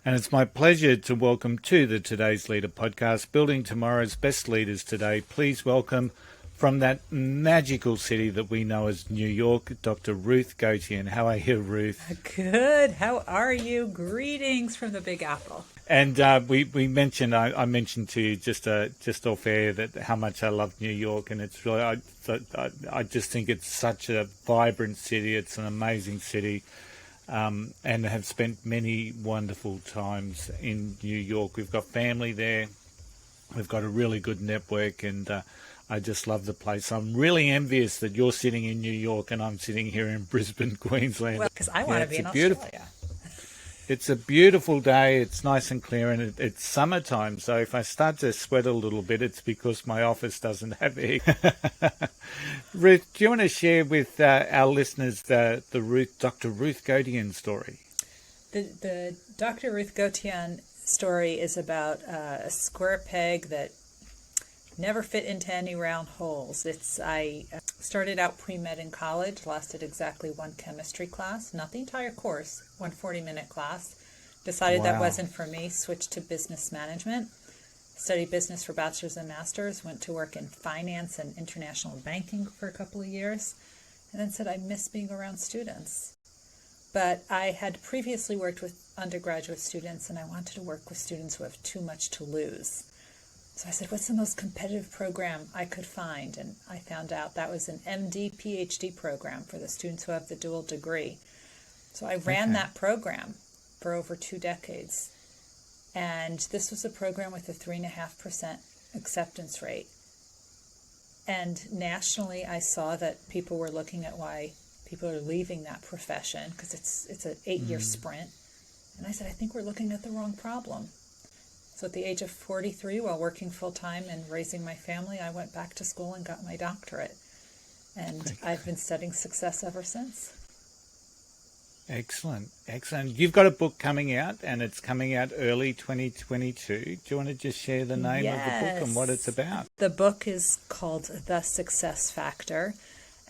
And it's my pleasure to welcome to the Today's Leader podcast, Building Tomorrow's Best Leaders Today. Please welcome from that magical city that we know as New York, Dr. Ruth Gotian. How are you, Ruth? Good. How are you? Greetings from the Big Apple. And we mentioned, I mentioned to you just off air that how much I love New York, and it's really I just think it's such a vibrant city. It's an amazing city. And have spent many wonderful times in New York. We've got family there. We've got a really good network, and I just love the place. I'm really envious that you're sitting in New York and I'm sitting here in Brisbane, Queensland. Well, because I want to be in Australia. It's a beautiful day. It's nice and clear, and it's summertime. So if I start to sweat a little bit, it's because my office doesn't have air. Ruth, do you want to share with our listeners the Dr. Ruth Gotain story? The Dr. Ruth Gotain story is about a square peg that never fit into any round holes. I started out pre-med in college, lasted exactly one chemistry class, not the entire course, one 40-minute class. Decided that wasn't for me, switched to business management, studied business for bachelor's and master's, went to work in finance and international banking for a couple of years, and then said I miss being around students. But I had previously worked with undergraduate students, and I wanted to work with students who have too much to lose. So I said, what's the most competitive program I could find? And I found out that was an MD, PhD program for the students who have the dual degree. So I ran that program for over 2 decades. And this was a program with a 3.5% acceptance rate. And nationally, I saw that people were looking at why people are leaving that profession, because it's an 8-year sprint. And I said, I think we're looking at the wrong problem. So at the age of 43, while working full-time and raising my family, I went back to school and got my doctorate. And I've been studying success ever since. Excellent. You've got a book coming out, and it's coming out early 2022. Do you want to just share the name of the book and what it's about? The book is called The Success Factor,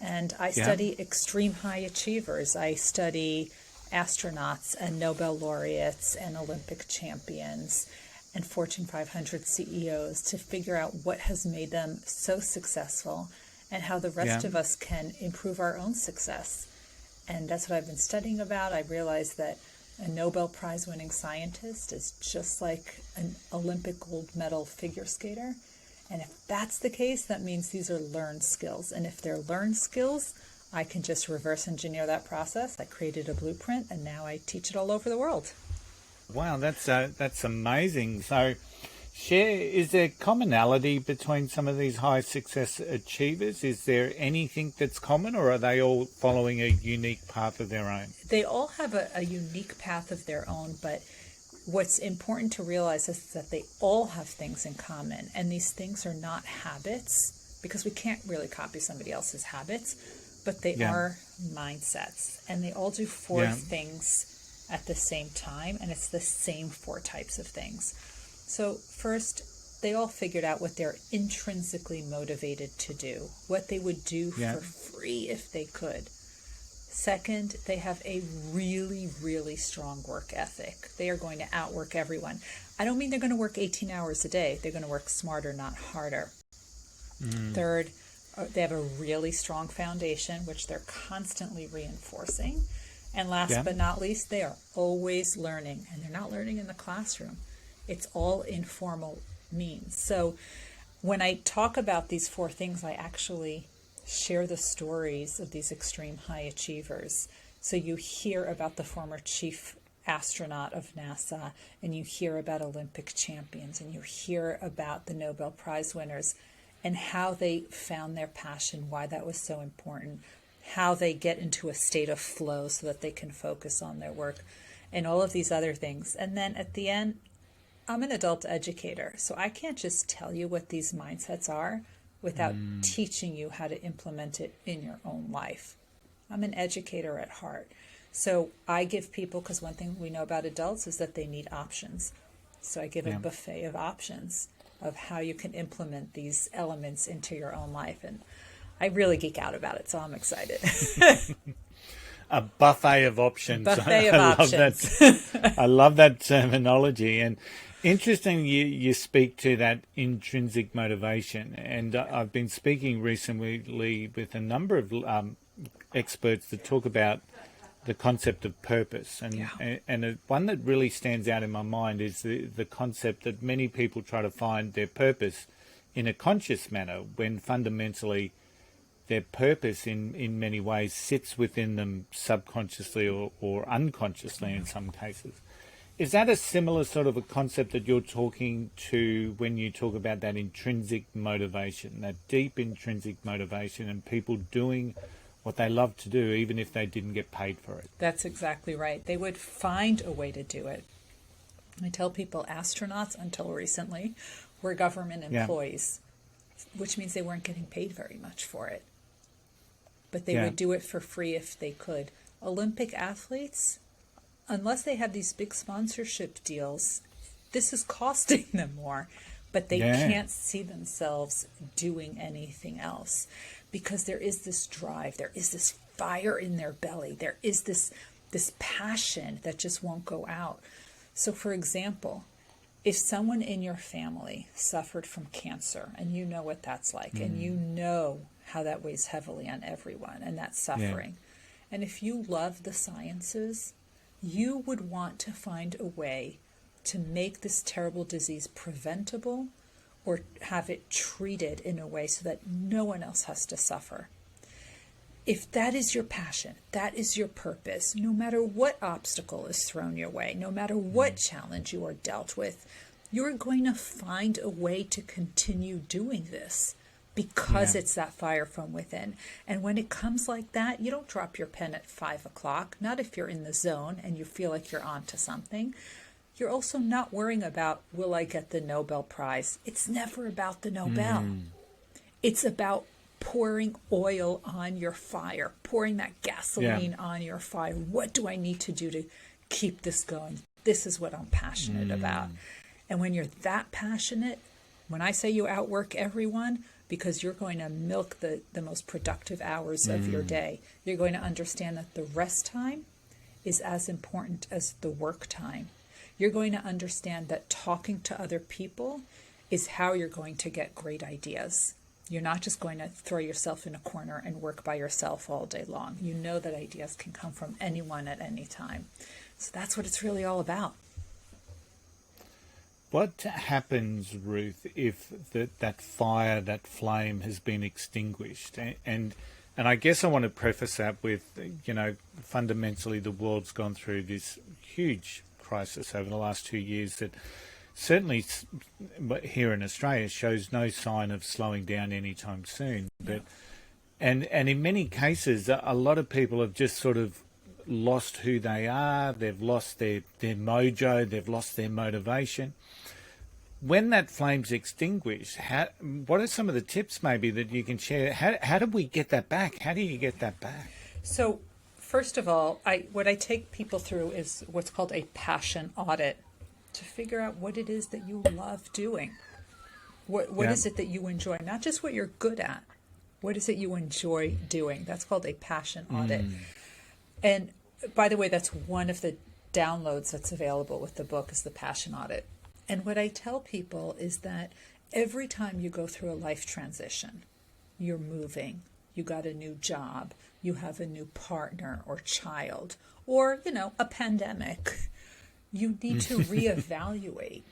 and I study extreme high achievers. I study astronauts and Nobel laureates and Olympic champions and Fortune 500 CEOs to figure out what has made them so successful and how the rest of us can improve our own success. And that's what I've been studying about. I realized that a Nobel Prize winning scientist is just like an Olympic gold medal figure skater. And if that's the case, that means these are learned skills. And if they're learned skills, I can just reverse engineer that process. I created a blueprint, and now I teach it all over the world. Wow, that's amazing. So, is there commonality between some of these high success achievers? Is there anything that's common, or are they all following a unique path of their own? They all have a unique path of their own, but what's important to realize is that they all have things in common, and these things are not habits, because we can't really copy somebody else's habits, but they are mindsets, and they all do 4 things at the same time, and it's the same 4 types of things. So first, they all figured out what they're intrinsically motivated to do, what they would do for free if they could. Second, they have a really, really strong work ethic. They are going to outwork everyone. I don't mean they're going to work 18 hours a day. They're going to work smarter, not harder. Third, they have a really strong foundation, which they're constantly reinforcing. And last but not least, they are always learning, and they're not learning in the classroom. It's all informal means. So when I talk about these 4 things, I actually share the stories of these extreme high achievers. So you hear about the former chief astronaut of NASA, and you hear about Olympic champions, and you hear about the Nobel Prize winners and how they found their passion, why that was so important, how they get into a state of flow so that they can focus on their work, and all of these other things. And then at the end, I'm an adult educator, so I can't just tell you what these mindsets are without teaching you how to implement it in your own life. I'm an educator at heart. So I give people, because one thing we know about adults is that they need options. So I give a buffet of options of how you can implement these elements into your own life. And I really geek out about it, so I'm excited. A buffet of options. Buffet of options. I love that terminology. And interesting, you speak to that intrinsic motivation. And I've been speaking recently with a number of experts that talk about the concept of purpose. And one that really stands out in my mind is the concept that many people try to find their purpose in a conscious manner, when fundamentally their purpose in many ways sits within them subconsciously or unconsciously in some cases. Is that a similar sort of a concept that you're talking to when you talk about that intrinsic motivation, that deep intrinsic motivation, and people doing what they love to do even if they didn't get paid for it? That's exactly right. They would find a way to do it. I tell people astronauts until recently were government employees, which means they weren't getting paid very much for it. But they would do it for free if they could. Olympic athletes, unless they have these big sponsorship deals, this is costing them more. But they can't see themselves doing anything else because there is this drive, there is this fire in their belly, there is this passion that just won't go out. So, for example, if someone in your family suffered from cancer, and you know what that's like, and you know how that weighs heavily on everyone, and that suffering, and if you love the sciences, you would want to find a way to make this terrible disease preventable or have it treated in a way so that no one else has to suffer. If that is your passion, that is your purpose, no matter what obstacle is thrown your way, no matter what challenge you are dealt with, you're going to find a way to continue doing this because it's that fire from within. And when it comes like that, you don't drop your pen at 5 o'clock, not if you're in the zone and you feel like you're onto something. You're also not worrying about, will I get the Nobel Prize? It's never about the Nobel. It's about pouring oil on your fire, pouring that gasoline on your fire. What do I need to do to keep this going? This is what I'm passionate about. And when you're that passionate, when I say you outwork everyone, because you're going to milk the most productive hours of your day, you're going to understand that the rest time is as important as the work time. You're going to understand that talking to other people is how you're going to get great ideas. You're not just going to throw yourself in a corner and work by yourself all day long. You know that ideas can come from anyone at any time. So that's what it's really all about. What happens, Ruth, if that fire, that flame has been extinguished? And I guess I want to preface that with, fundamentally the world's gone through this huge crisis over the last 2 years that certainly here in Australia shows no sign of slowing down anytime soon. But and in many cases, a lot of people have just sort of lost who they are. They've lost their mojo. They've lost their motivation. When that flame's extinguished, what are some of the tips maybe that you can share? How do we get that back? How do you get that back? So first of all, what I take people through is what's called a passion audit, to figure out what it is that you love doing. What is it that you enjoy? Not just what you're good at. What is it you enjoy doing? That's called a passion audit. And by the way, that's one of the downloads that's available with the book, is the passion audit. And what I tell people is that every time you go through a life transition, you're moving, you got a new job, you have a new partner or child, or, a pandemic, you need to reevaluate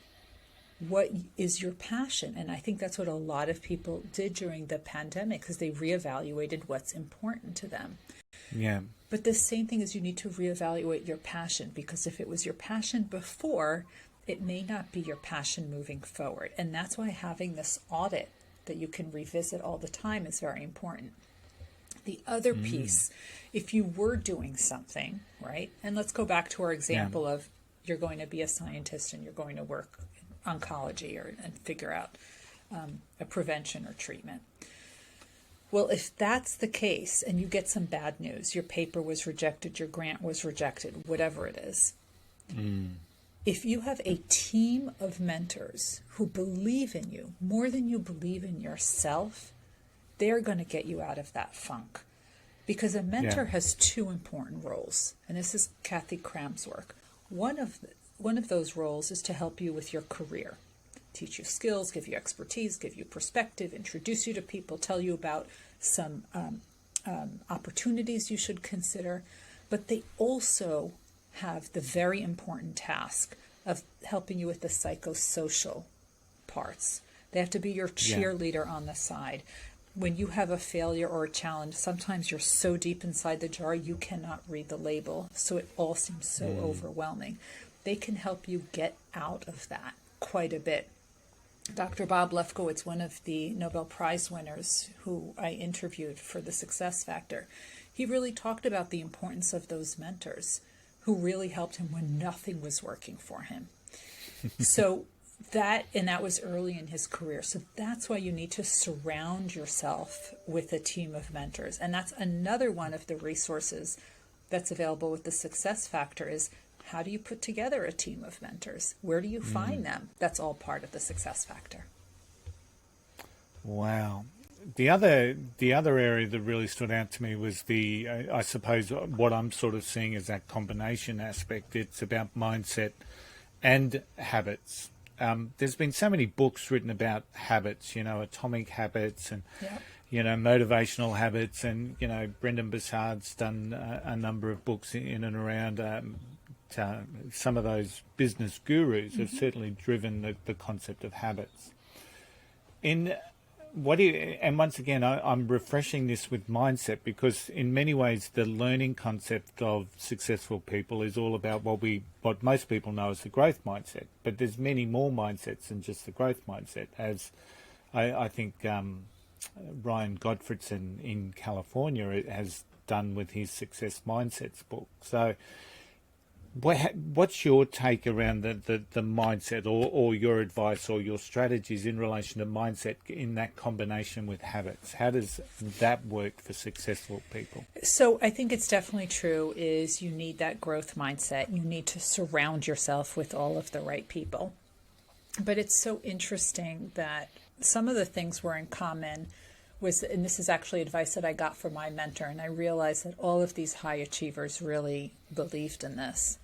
what is your passion. And I think that's what a lot of people did during the pandemic, because they reevaluated what's important to them. Yeah. But the same thing is, you need to reevaluate your passion, because if it was your passion before, it may not be your passion moving forward. And that's why having this audit that you can revisit all the time is very important. The other piece, if you were doing something, right? And let's go back to our example of you're going to be a scientist and you're going to work in oncology and figure out a prevention or treatment. Well, if that's the case and you get some bad news, your paper was rejected, your grant was rejected, whatever it is. If you have a team of mentors who believe in you more than you believe in yourself, they're going to get you out of that funk. Because a mentor has two important roles, and this is Kathy Cram's work. One of those roles is to help you with your career, teach you skills, give you expertise, give you perspective, introduce you to people, tell you about some opportunities you should consider. But they also have the very important task of helping you with the psychosocial parts. They have to be your cheerleader on the side. When you have a failure or a challenge, sometimes you're so deep inside the jar you cannot read the label, so it all seems so overwhelming. They can help you get out of that quite a bit. Dr. Bob Lefkowitz, one of the Nobel Prize winners who I interviewed for The Success Factor, he really talked about the importance of those mentors who really helped him when nothing was working for him. So that was early in his career. So that's why you need to surround yourself with a team of mentors. And that's another one of the resources that's available with the Success Factor is how do you put together a team of mentors? Where do you find them? That's all part of the Success Factor. Wow. The other area that really stood out to me was I suppose what I'm sort of seeing is that combination aspect. It's about mindset and habits. There's been so many books written about habits, atomic habits and, motivational habits. And, Brendan Bussard's done a number of books in and around some of those business gurus have certainly driven the concept of habits. And once again, I'm refreshing this with mindset because in many ways the learning concept of successful people is all about what most people know as the growth mindset. But there's many more mindsets than just the growth mindset, as I think Ryan Gottfriedson in California has done with his Success Mindsets book. So what's your take around the mindset or your advice or your strategies in relation to mindset in that combination with habits? How does that work for successful people? So I think it's definitely true is you need that growth mindset. You need to surround yourself with all of the right people. But it's so interesting that some of the things were in common and this is actually advice that I got from my mentor, and I realized that all of these high achievers really believed in this.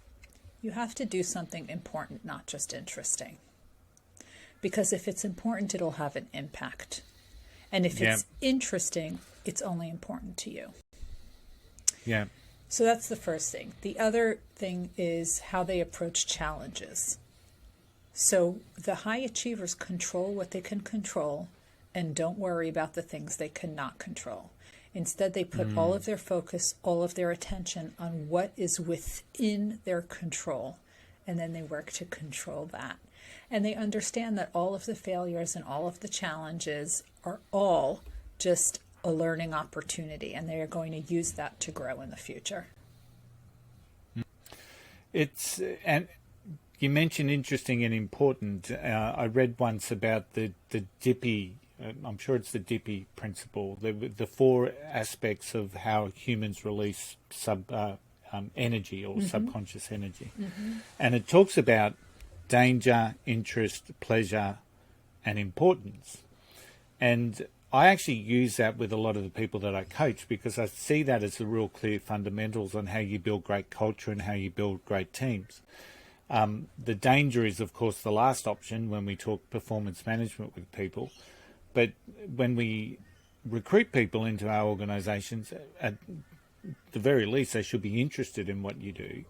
You have to do something important, not just interesting. Because if it's important, it'll have an impact. And if it's interesting, it's only important to you. Yeah. So that's the first thing. The other thing is how they approach challenges. So the high achievers control what they can control and don't worry about the things they cannot control. Instead, they put all of their focus, all of their attention on what is within their control, and then they work to control that. And they understand that all of the failures and all of the challenges are all just a learning opportunity, and they are going to use that to grow in the future. And you mentioned interesting and important. I read once about the Dippy. I'm sure it's the Dippy principle, the four aspects of how humans release energy or subconscious energy. And it talks about danger, interest, pleasure, and importance. And I actually use that with a lot of the people that I coach because I see that as the real clear fundamentals on how you build great culture and how you build great teams. The danger is, of course, the last option when we talk performance management with people. But when we recruit people into our organisations, at the very least, they should be interested in what you do.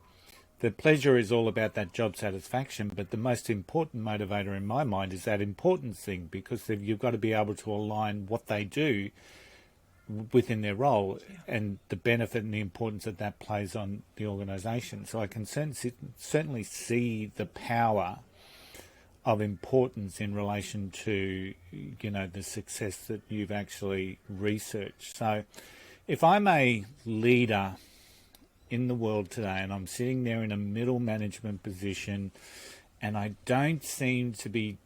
The pleasure is all about that job satisfaction, but the most important motivator in my mind is that importance thing, because you've got to be able to align what they do within their role and the benefit and the importance that plays on the organisation. So I can certainly see the power of importance in relation to, the success that you've actually researched. So if I'm a leader in the world today and I'm sitting there in a middle management position and I don't seem to be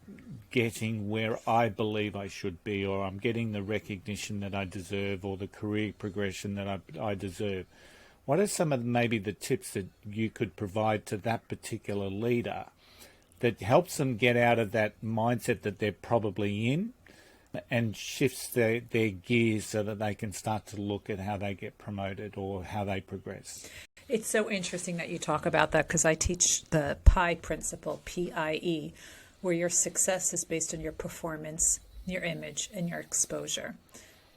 getting where I believe I should be, or I'm getting the recognition that I deserve or the career progression that I deserve, what are some of maybe the tips that you could provide to that particular leader that helps them get out of that mindset that they're probably in, and shifts their gears so that they can start to look at how they get promoted or how they progress. It's so interesting that you talk about that, because I teach the PIE principle, PIE, where your success is based on your performance, your image, and your exposure.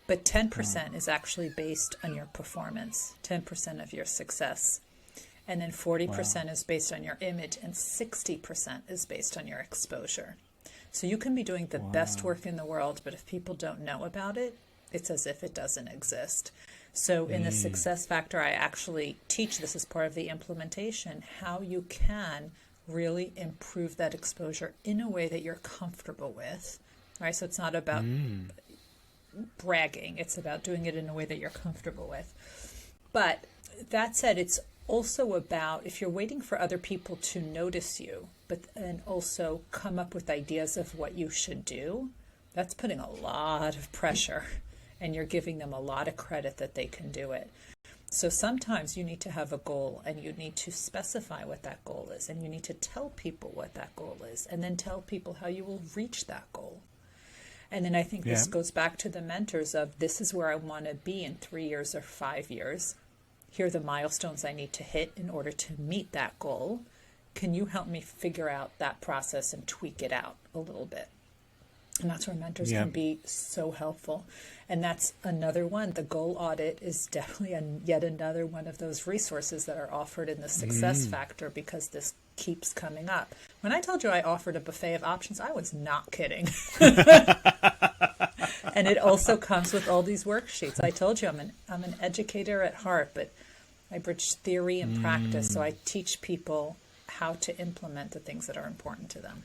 But 10% is actually based on your performance, 10% of your success. And then 40% is based on your image, and 60% is based on your exposure. So you can be doing the best work in the world, but if people don't know about it, it's as if it doesn't exist. So in the success factor, I actually teach this as part of the implementation, how you can really improve that exposure in a way that you're comfortable with, right? So it's not about bragging. It's about doing it in a way that you're comfortable with. But that said, it's also about, if you're waiting for other people to notice you, and also come up with ideas of what you should do, that's putting a lot of pressure, and you're giving them a lot of credit that they can do it. So sometimes you need to have a goal, and you need to specify what that goal is, and you need to tell people what that goal is, and then tell people how you will reach that goal. And then I think this goes back to the mentors of, this is where I want to be in 3 years or 5 years. Here are the milestones I need to hit in order to meet that goal. Can you help me figure out that process and tweak it out a little bit? And that's where mentors can be so helpful. And that's another one. The goal audit is definitely yet another one of those resources that are offered in the success factor, because this keeps coming up. When I told you I offered a buffet of options, I was not kidding. And it also comes with all these worksheets. I told you I'm an educator at heart, but I bridge theory and practice. So I teach people how to implement the things that are important to them.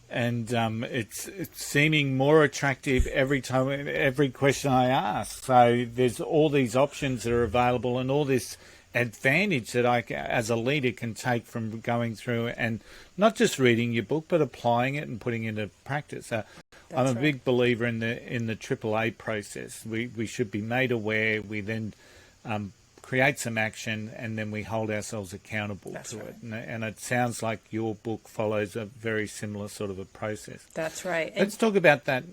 And it's seeming more attractive every time, every question I ask. So there's all these options that are available, and all this advantage that I, as a leader, can take from going through and not just reading your book, but applying it and putting it into practice. I'm a big believer in the AAA process. We should be made aware. We then create some action, and then we hold ourselves accountable to it. And it sounds like your book follows a very similar sort of a process. That's right. Let's talk about that.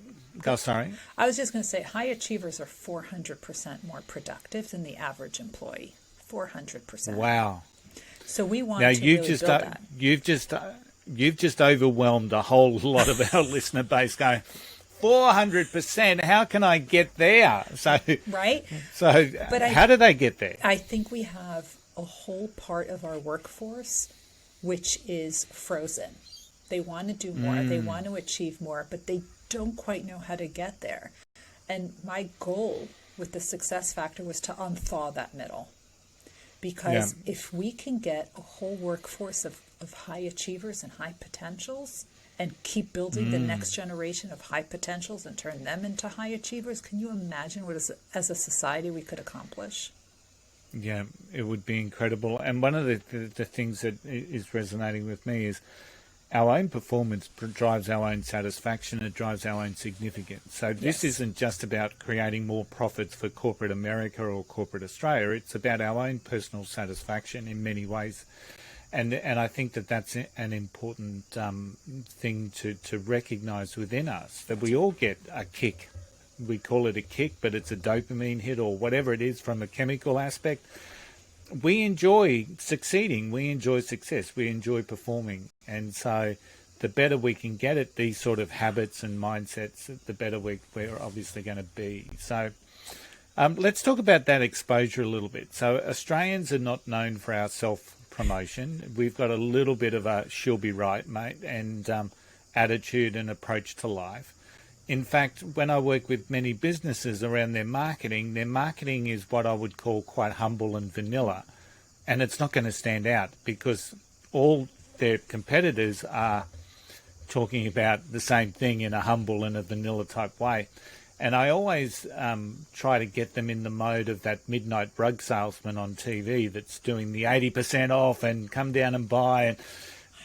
Oh, sorry. I was just going to say, high achievers are 400% more productive than the average employee. 400%. Wow. So we want now, to really build that. You've just overwhelmed a whole lot of our listener base going, 400%, how can I get there? So, right? So how do they get there? I think we have a whole part of our workforce which is frozen. They want to do more, they want to achieve more, but they don't quite know how to get there. And my goal with the success factor was to unthaw that middle. Because if we can get a whole workforce of high achievers and high potentials, and keep building the next generation of high potentials and turn them into high achievers, can you imagine what as a society we could accomplish? Yeah, it would be incredible. And one of the things that is resonating with me is our own performance drives our own satisfaction, it drives our own significance. So this isn't just about creating more profits for corporate America or corporate Australia, it's about our own personal satisfaction in many ways. And I think that's an important thing to recognise within us, that we all get a kick. We call it a kick, but it's a dopamine hit or whatever it is from a chemical aspect. We enjoy succeeding. We enjoy success. We enjoy performing. And so the better we can get at these sort of habits and mindsets, the better we're obviously going to be. So let's talk about that exposure a little bit. So Australians are not known for our self-promotion. We've got a little bit of a she'll be right, mate, and attitude and approach to life. In fact, when I work with many businesses around their marketing is what I would call quite humble and vanilla. And it's not going to stand out because all their competitors are talking about the same thing in a humble and a vanilla type way. And I always try to get them in the mode of that midnight rug salesman on TV that's doing the 80% off and come down and buy.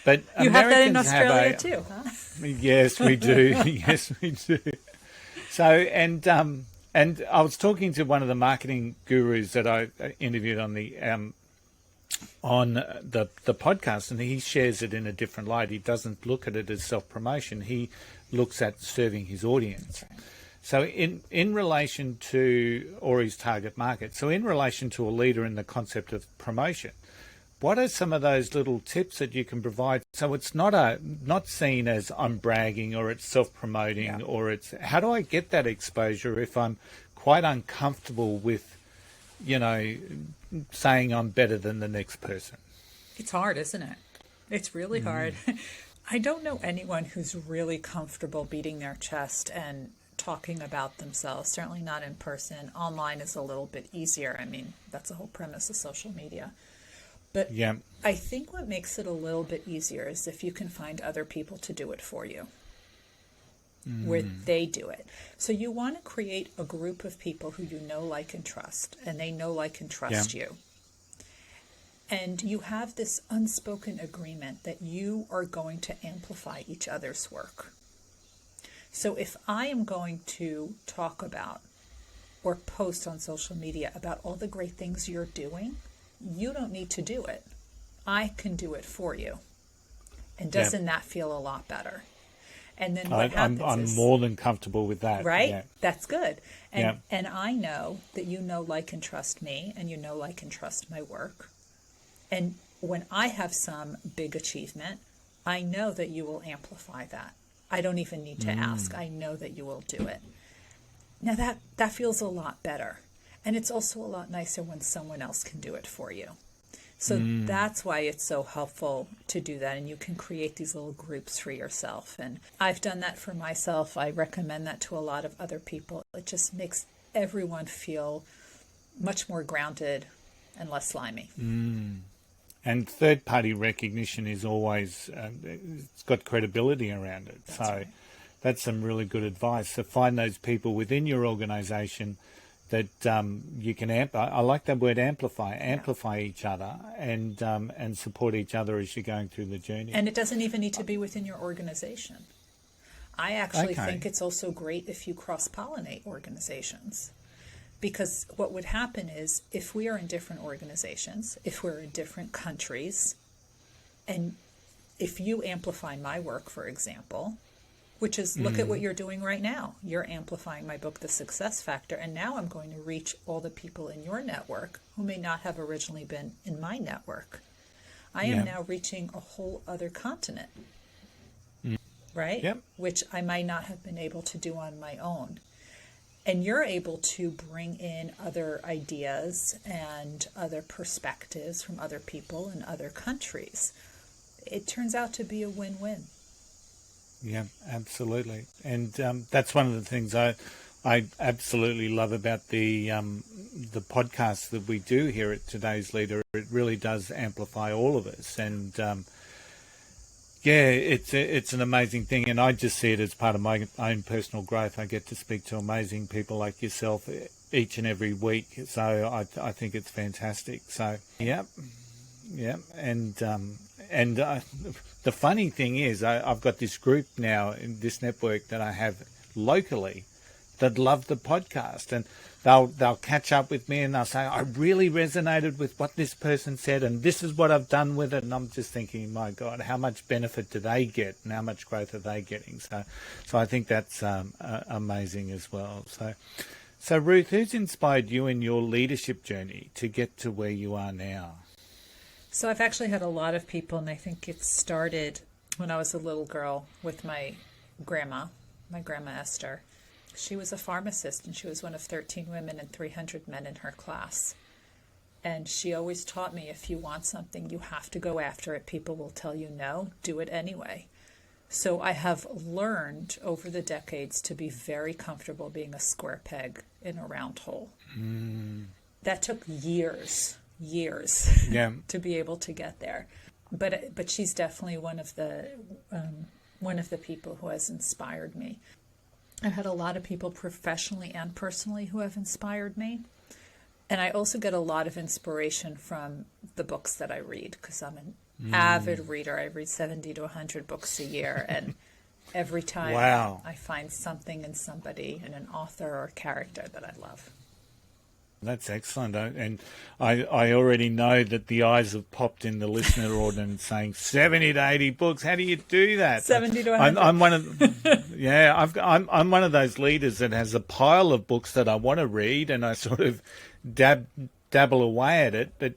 But you Americans have that in Australia too, huh? Yes, we do. Yes, we do. So, and I was talking to one of the marketing gurus that I interviewed on the podcast, and he shares it in a different light. He doesn't look at it as self-promotion. He looks at serving his audience. That's right. So in relation to, or his target market, so in relation to a leader in the concept of promotion, what are some of those little tips that you can provide so it's not seen as I'm bragging or it's self-promoting, or it's, how do I get that exposure if I'm quite uncomfortable with, saying I'm better than the next person? It's hard, isn't it? It's really hard. I don't know anyone who's really comfortable beating their chest and talking about themselves, certainly not in person. Online is a little bit easier. I mean, that's the whole premise of social media. But I think what makes it a little bit easier is if you can find other people to do it for you, where they do it. So you want to create a group of people who you know, like, and trust, and they know, like, and trust you. And you have this unspoken agreement that you are going to amplify each other's work. So if I am going to talk about or post on social media about all the great things you're doing, you don't need to do it. I can do it for you. And doesn't that feel a lot better? And then what happens I'm is, more than comfortable with that. right? Yeah. That's good. And I know that you know, like, and trust me, and you know, like, and trust my work. And when I have some big achievement, I know that you will amplify that. I don't even need to ask. I know that you will do it. Now that feels a lot better. And it's also a lot nicer when someone else can do it for you. So that's why it's so helpful to do that. And you can create these little groups for yourself. And I've done that for myself. I recommend that to a lot of other people. It just makes everyone feel much more grounded and less slimy. And third-party recognition is always, it's got credibility around it. That's so right. that's some really good advice. So find those people within your organisation that you can I like that word, amplify each other and support each other as you're going through the journey. And it doesn't even need to be within your organization. I actually think it's also great if you cross-pollinate organizations. Because what would happen is if we are in different organizations, if we're in different countries, and if you amplify my work, for example, which is look at what you're doing right now. You're amplifying my book, The Success Factor, and now I'm going to reach all the people in your network who may not have originally been in my network. I am now reaching a whole other continent, right? Yep. Which I might not have been able to do on my own. And you're able to bring in other ideas and other perspectives from other people in other countries. It turns out to be a win-win. Yeah, absolutely. And that's one of the things I absolutely love about the podcast that we do here at Today's Leader. It really does amplify all of us. And it's an amazing thing, and I just see it as part of my own personal growth. I get to speak to amazing people like yourself each and every week, so I think it's fantastic. So and the funny thing is, I've got this group now in this network that I have locally that love the podcast, and they'll catch up with me and they'll say, I really resonated with what this person said and this is what I've done with it. And I'm just thinking, my God, how much benefit do they get and how much growth are they getting? So I think that's amazing as well. So Ruth, who's inspired you in your leadership journey to get to where you are now? So I've actually had a lot of people, and I think it started when I was a little girl with my grandma Esther. She was a pharmacist, and she was one of 13 women and 300 men in her class. And she always taught me, if you want something, you have to go after it. People will tell you no, do it anyway. So I have learned over the decades to be very comfortable being a square peg in a round hole. That took years to be able to get there. But she's definitely one of the people who has inspired me. I've had a lot of people professionally and personally who have inspired me. And I also get a lot of inspiration from the books that I read, because I'm an avid reader. I read 70 to 100 books a year. And every time I find something in somebody, in an author or character that I love. That's excellent. And I already know that the eyes have popped in the listener audience saying 70 to 80 books. How do you do that? 70 to 100. I'm one of, yeah, I'm one of those leaders that has a pile of books that I want to read, and I sort of dabble away at it. But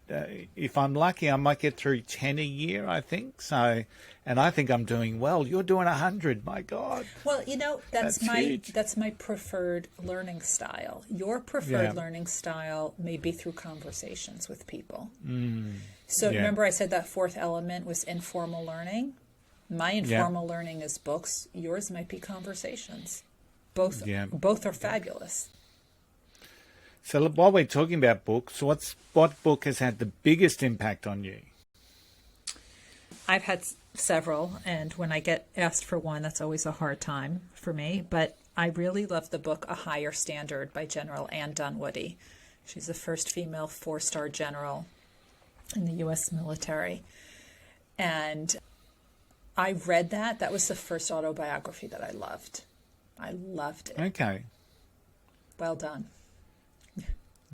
if I'm lucky, I might get through 10 a year, I think. So, and I think I'm doing well. You're doing 100. My God. Well, that's huge. that's my preferred learning style. Your preferred learning style may be through conversations with people. So remember I said that fourth element was informal learning? My informal learning is books. Yours might be conversations. Both are fabulous. So while we're talking about books, what book has had the biggest impact on you? I've had several, and when I get asked for one, that's always a hard time for me. But I really love the book A Higher Standard by General Ann Dunwoody. She's the first female 4-star general in the U.S. military. And I read that. That was the first autobiography that I loved. I loved it. Okay. Well done.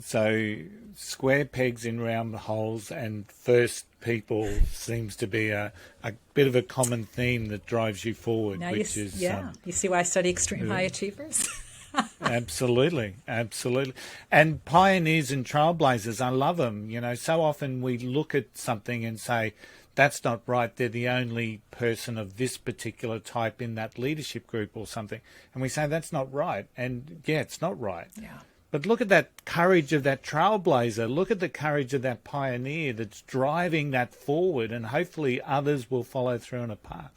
So square pegs in round holes, and first people seems to be a bit of a common theme that drives you forward, Now which you, is... you see why I study extreme high achievers? Absolutely. And pioneers and trailblazers, I love them. So often we look at something and say, that's not right, they're the only person of this particular type in that leadership group or something. And we say, that's not right. And it's not right. Yeah. But look at that courage of that trailblazer. Look at the courage of that pioneer that's driving that forward, and hopefully others will follow through on a path.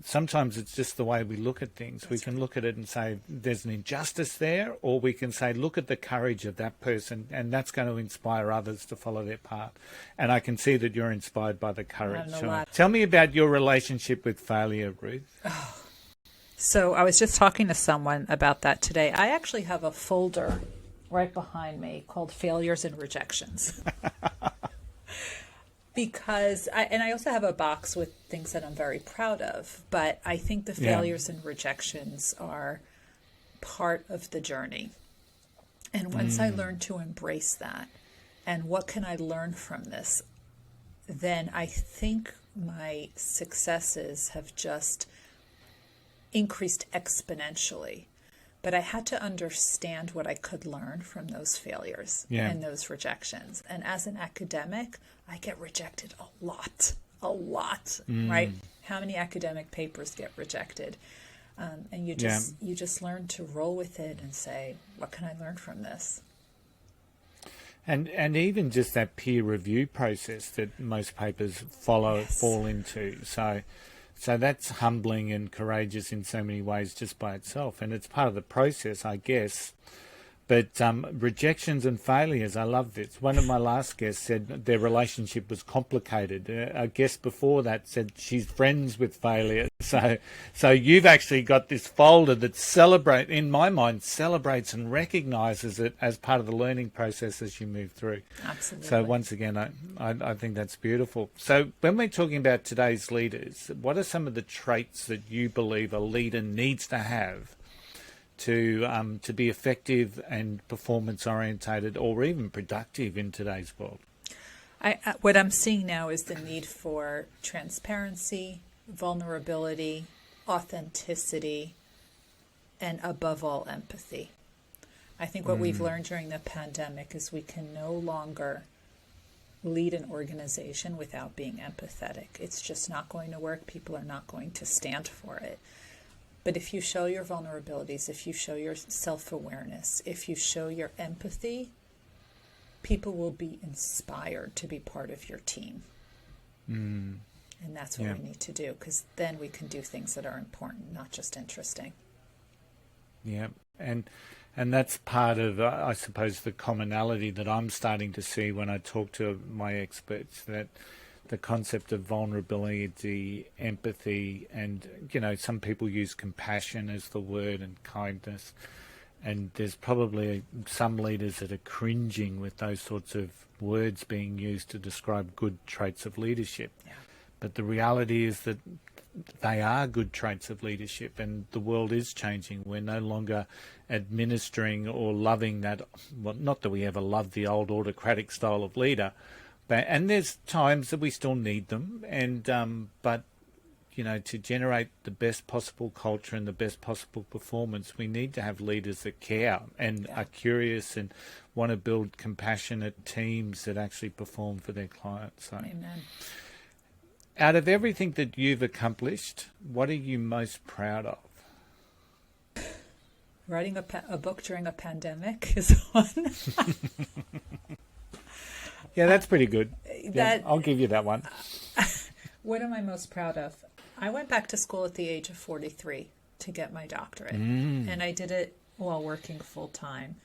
Sometimes it's just the way we look at things. We can look at it and say there's an injustice there, or we can say look at the courage of that person, and that's going to inspire others to follow their path. And I can see that you're inspired by the courage. Tell me about your relationship with failure, Ruth. So I was just talking to someone about that today. I actually have a folder right behind me called Failures and Rejections. Because I also have a box with things that I'm very proud of, but I think the failures and rejections are part of the journey. And once I learn to embrace that, and what can I learn from this, then I think my successes have just increased exponentially. But I had to understand what I could learn from those failures and those rejections. And as an academic, I get rejected a lot, right? How many academic papers get rejected? And you just learn to roll with it and say, what can I learn from this? And even just that peer review process that most papers fall into. So that's humbling and courageous in so many ways just by itself. And it's part of the process, I guess. But rejections and failures, I love this. One of my last guests said their relationship was complicated. A guest before that said she's friends with failure. So you've actually got this folder that in my mind, celebrates and recognises it as part of the learning process as you move through. Absolutely. So once again, I think that's beautiful. So when we're talking about today's leaders, what are some of the traits that you believe a leader needs to have to be effective and performance orientated, or even productive in today's world? What I'm seeing now is the need for transparency, vulnerability, authenticity, and above all, empathy. I think what we've learned during the pandemic is we can no longer lead an organization without being empathetic. It's just not going to work. People are not going to stand for it. But if you show your vulnerabilities, if you show your self-awareness, if you show your empathy, people will be inspired to be part of your team. And that's what we need to do, because then we can do things that are important, not just interesting. Yeah, and that's part of, I suppose, the commonality that I'm starting to see when I talk to my experts, that the concept of vulnerability, empathy, and, some people use compassion as the word, and kindness. And there's probably some leaders that are cringing with those sorts of words being used to describe good traits of leadership. Yeah. But the reality is that they are good traits of leadership, and the world is changing. We're no longer administering or loving that, well, not that we ever loved the old autocratic style of leader, and there's times that we still need them, and but to generate the best possible culture and the best possible performance, we need to have leaders that care and are curious and want to build compassionate teams that actually perform for their clients. So, Amen. out of everything that you've accomplished, what are you most proud of? Writing a book during a pandemic is one. Yeah, that's pretty good. I'll give you that one. What am I most proud of? I went back to school at the age of 43 to get my doctorate. And I did it while working full time.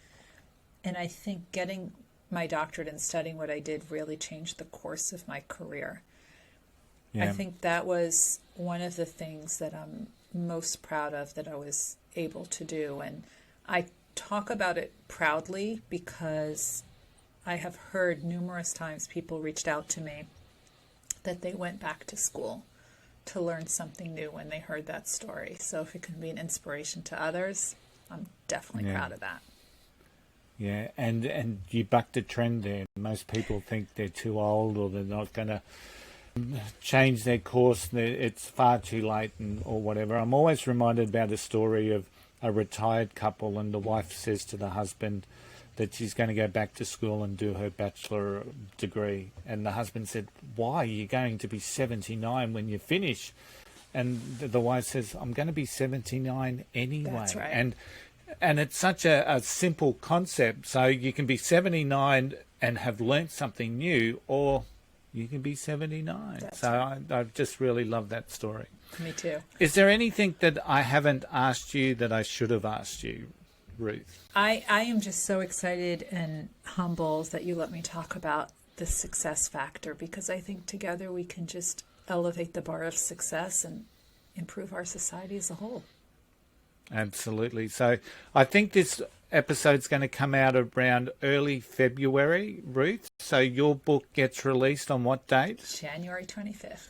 And I think getting my doctorate and studying what I did really changed the course of my career. Yeah. I think that was one of the things that I'm most proud of that I was able to do. And I talk about it proudly because I have heard numerous times people reached out to me that they went back to school to learn something new when they heard that story. So if it can be an inspiration to others, I'm definitely proud of that. Yeah, and you bucked a trend there. Most people think they're too old or they're not going to change their course. It's far too late or whatever. I'm always reminded about a story of a retired couple, and the wife says to the husband that she's going to go back to school and do her bachelor degree. And the husband said, "Why? You're going to be 79 when you finish." And the wife says, "I'm going to be 79 anyway." That's right. And it's such a simple concept. So you can be 79 and have learnt something new, or you can be 79. That's right. I just really love that story. Me too. Is there anything that I haven't asked you that I should have asked you, Ruth? I am just so excited and humbled that you let me talk about the success factor, because I think together we can just elevate the bar of success and improve our society as a whole. Absolutely. So I think this episode's going to come out around early February, Ruth. So your book gets released on what date? January 25th.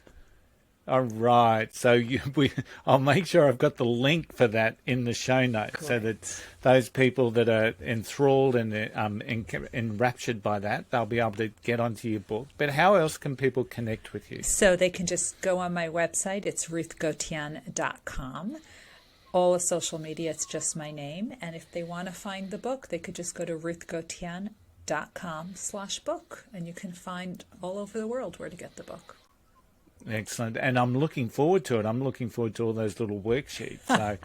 All right. So I'll make sure I've got the link for that in the show notes. Great. So that those people that are enthralled and enraptured by that, they'll be able to get onto your book. But how else can people connect with you? So they can just go on my website. It's ruthgotian.com. All the social media, it's just my name. And if they want to find the book, they could just go to ruthgotian.com/book, and you can find all over the world where to get the book. Excellent. And I'm looking forward to it. I'm looking forward to all those little worksheets. So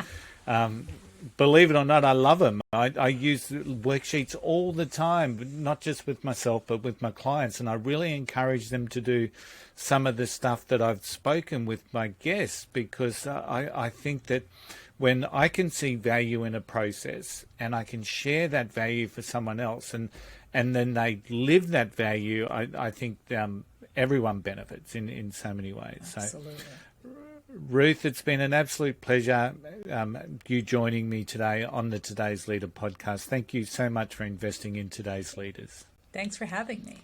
believe it or not, I love them. I use worksheets all the time, not just with myself, but with my clients. And I really encourage them to do some of the stuff that I've spoken with my guests, because I think that when I can see value in a process and I can share that value for someone else, and then they live that value, I think everyone benefits in so many ways. Absolutely. So, Ruth, it's been an absolute pleasure you joining me today on the Today's Leader podcast. Thank you so much for investing in today's leaders. Thanks for having me.